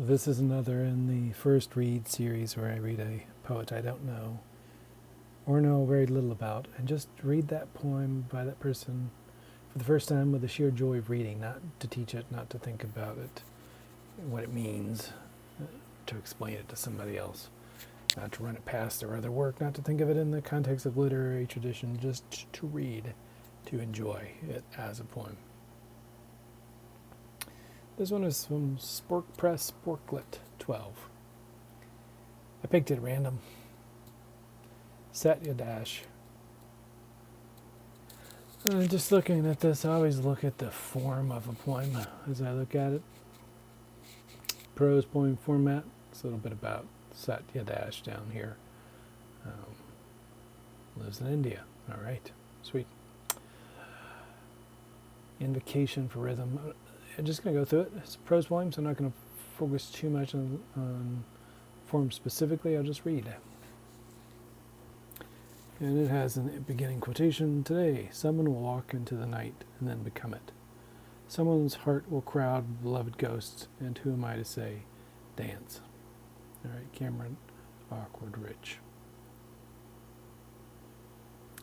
This is another in the first read series where I read a poet I don't know or know very little about and just read that poem by that person for the first time with the sheer joy of reading, not to teach it, not to think about it, what it means, to explain it to somebody else, not to run it past their other work, not to think of it in the context of literary tradition, just to read, to enjoy it as a poem. This one is from Spork Press, Sporklet 12. I picked it at random. Satya Dash. Just looking at this, I always look at the form of a poem as I look at it. Prose poem format. It's a little bit about Satya Dash down here. Lives in India. All right, sweet. Invocation for rhythm. I'm just going to go through it. It's a prose poem, so I'm not going to focus too much on form specifically. I'll just read. And it has a beginning quotation. Today, someone will walk into the night and then become it. Someone's heart will crowd beloved ghosts, and who am I to say, dance. All right, Cameron Awkward Rich.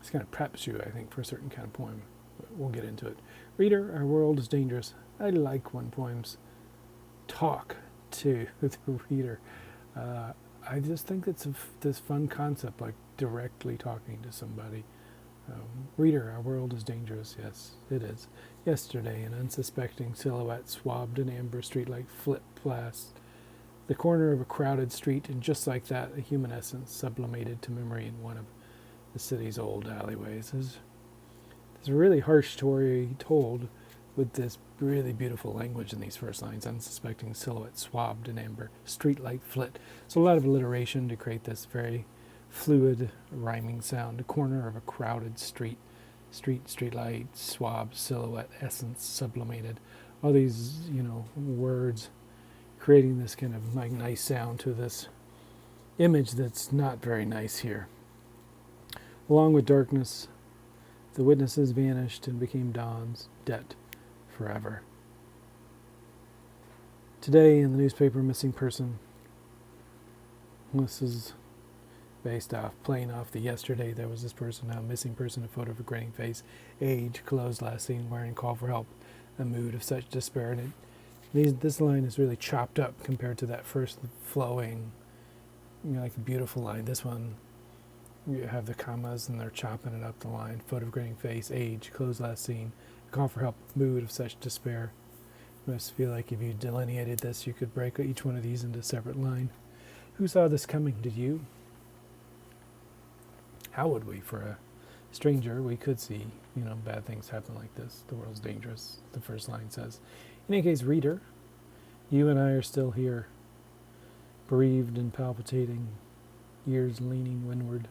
This kind of preps you, I think, for a certain kind of poem. But we'll get into it. Reader, our world is dangerous. I like when poems talk to the reader. I just think it's this fun concept, like directly talking to somebody. Reader, our world is dangerous. Yes, it is. Yesterday, an unsuspecting silhouette swabbed an amber streetlight flip past the corner of a crowded street, and just like that, a human essence sublimated to memory in one of the city's old alleyways. There's a really harsh story told with this really beautiful language in these first lines. Unsuspecting silhouette swabbed in amber, streetlight flit. So a lot of alliteration to create this very fluid rhyming sound. A corner of a crowded street, streetlight, swab, silhouette, essence, sublimated. All these, words creating this kind of like nice sound to this image that's not very nice here. Along with darkness, the witnesses vanished and became dawn's debt forever. Today in the newspaper, missing person. This is playing off the yesterday. There was this person, now missing person, a photo of a grinning face, age, clothes last seen wearing, call for help, a mood of such despair. And this line is really chopped up compared to that first flowing, like a beautiful line. This one, you have the commas and they're chopping it up the line. Photo of grinning face, age, clothes last seen, call for help, mood of such despair. You must feel like if you delineated this, you could break each one of these into a separate line. Who saw this coming? Did you? How would we? For a stranger, we could see, bad things happen like this. The world's dangerous, the first line says. In any case, reader, you and I are still here, bereaved and palpitating, ears leaning windward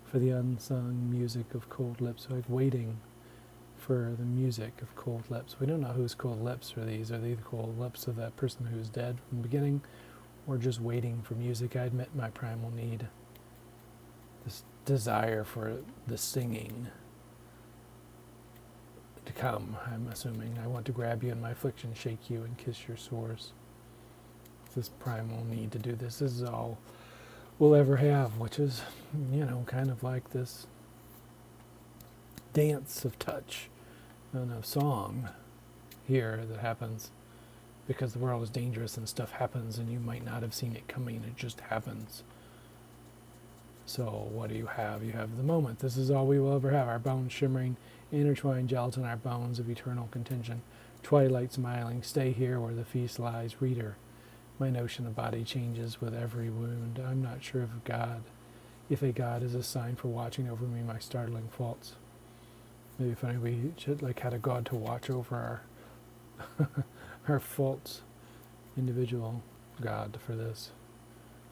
for the unsung music of cold lips, like waiting for the music of cold lips. We don't know whose cold lips are these. Are they the cold lips of that person who's dead from the beginning, or just waiting for music? I admit my primal need, this desire for the singing to come, I'm assuming. I want to grab you in my affliction, shake you, and kiss your sores. This primal need to do this. This is all we'll ever have, which is, kind of like this dance of touch and of song here that happens because the world is dangerous and stuff happens and you might not have seen it coming. It just happens. So what do you have? You have the moment. This is all we will ever have. Our bones shimmering, intertwined gelatin, our bones of eternal contention. Twilight smiling, stay here where the feast lies. Reader, my notion of body changes with every wound. I'm not sure if a God is a sign for watching over me my startling faults. Maybe funny, we should had a God to watch over our faults. Individual God for this.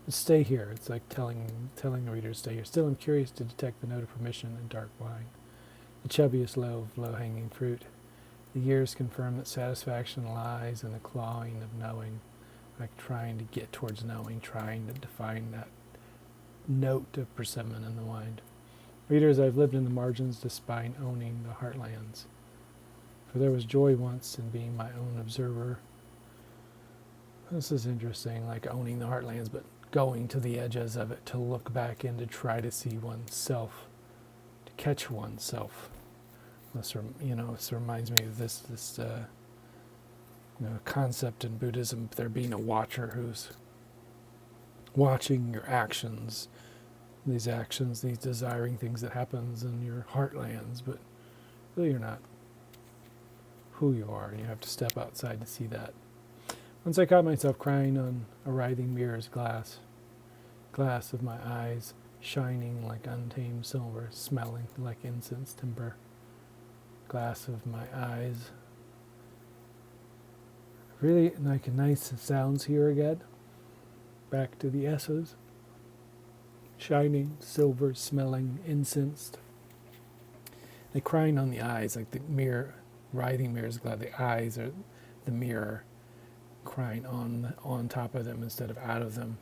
Stay here. It's like telling the reader to stay here. Still, I'm curious to detect the note of permission in dark wine. The chubbiest low-hanging fruit. The years confirm that satisfaction lies in the clawing of knowing, like trying to get towards knowing, trying to define that note of persimmon in the wine. Readers, I've lived in the margins despite owning the heartlands. For there was joy once in being my own observer. This is interesting, like owning the heartlands, but going to the edges of it to look back in to try to see oneself, to catch oneself. This, this reminds me of this concept in Buddhism, there being a watcher who's watching your actions, these desiring things that happens in your heartlands, but really you're not who you are, and you have to step outside to see that. Once I caught myself crying on a writhing mirror's glass of my eyes, shining like untamed silver, smelling like incense timber. Glass of my eyes. Really like nice sounds here again. Back to the S's. Shining, silver, smelling, incensed. Like crying on the eyes, like the mirror, writhing mirror's glass. The eyes are the mirror, crying on top of them instead of out of them.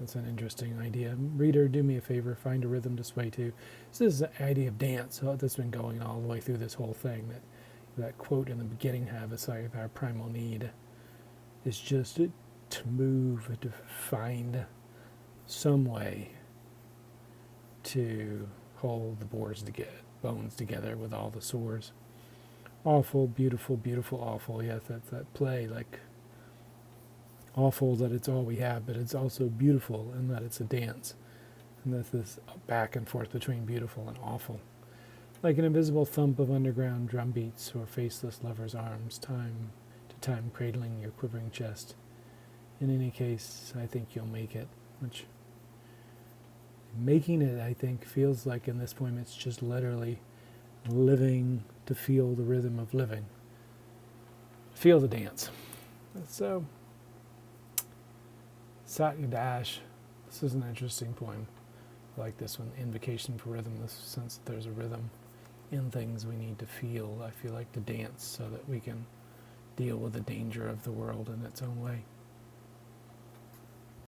That's an interesting idea. Reader, do me a favor, find a rhythm to sway to. This is the idea of dance that's been going all the way through this whole thing. That quote in the beginning it's like our primal need is just to move, to find some way to hold the bones together with all the sores. Awful, beautiful, beautiful, awful. Yes, that's that play, like awful that it's all we have, but it's also beautiful in that it's a dance. And that's this back and forth between beautiful and awful. Like an invisible thump of underground drum beats or faceless lover's arms, time to time cradling your quivering chest. In any case, I think you'll make it. Which, making it, I think, feels like in this poem it's just literally living to feel the rhythm of living. Feel the dance. So, Satya Dash, this is an interesting poem. I like this one, Invocation for Rhythm, this sense that there's a rhythm in things we need to feel. I feel like to dance so that we can deal with the danger of the world in its own way.